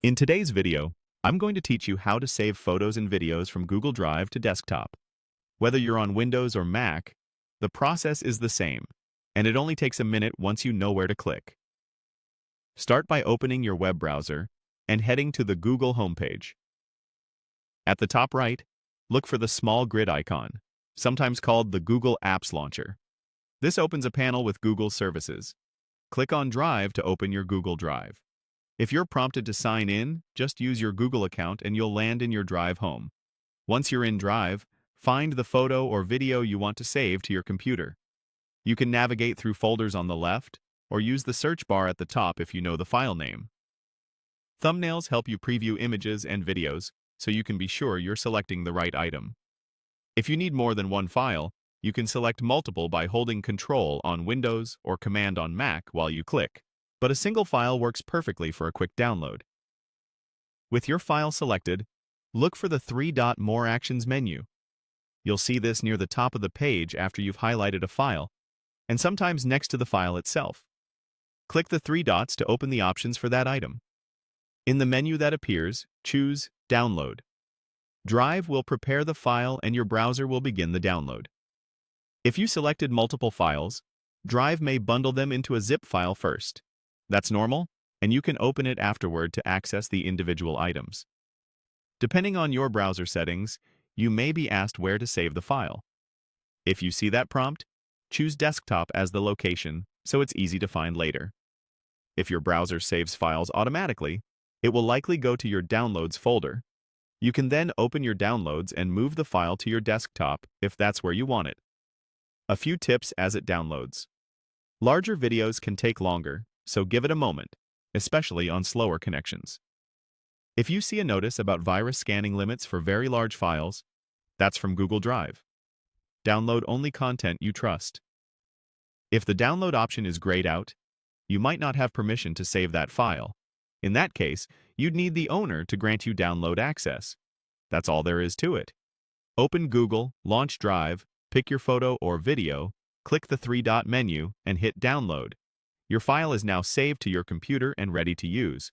In today's video, I'm going to teach you how to save photos and videos from Google Drive to desktop. Whether you're on Windows or Mac, the process is the same, and it only takes a minute once you know where to click. Start by opening your web browser and heading to the Google homepage. At the top right, look for the small grid icon, sometimes called the Google Apps Launcher. This opens a panel with Google services. Click on Drive to open your Google Drive. If you're prompted to sign in, just use your Google account and you'll land in your Drive home. Once you're in Drive, find the photo or video you want to save to your computer. You can navigate through folders on the left, or use the search bar at the top if you know the file name. Thumbnails help you preview images and videos, so you can be sure you're selecting the right item. If you need more than one file, you can select multiple by holding Control on Windows or Command on Mac while you click. But a single file works perfectly for a quick download. With your file selected, look for the three-dot More Actions menu. You'll see this near the top of the page after you've highlighted a file, and sometimes next to the file itself. Click the three dots to open the options for that item. In the menu that appears, choose Download. Drive will prepare the file and your browser will begin the download. If you selected multiple files, Drive may bundle them into a zip file first. That's normal, and you can open it afterward to access the individual items. Depending on your browser settings, you may be asked where to save the file. If you see that prompt, choose Desktop as the location so it's easy to find later. If your browser saves files automatically, it will likely go to your Downloads folder. You can then open your downloads and move the file to your desktop if that's where you want it. A few tips as it downloads. Larger videos can take longer, so give it a moment, especially on slower connections. If you see a notice about virus scanning limits for very large files, that's from Google Drive. Download only content you trust. If the download option is grayed out, you might not have permission to save that file. In that case, you'd need the owner to grant you download access. That's all there is to it. Open Google, launch Drive, pick your photo or video, click the three-dot menu, and hit Download. Your file is now saved to your computer and ready to use.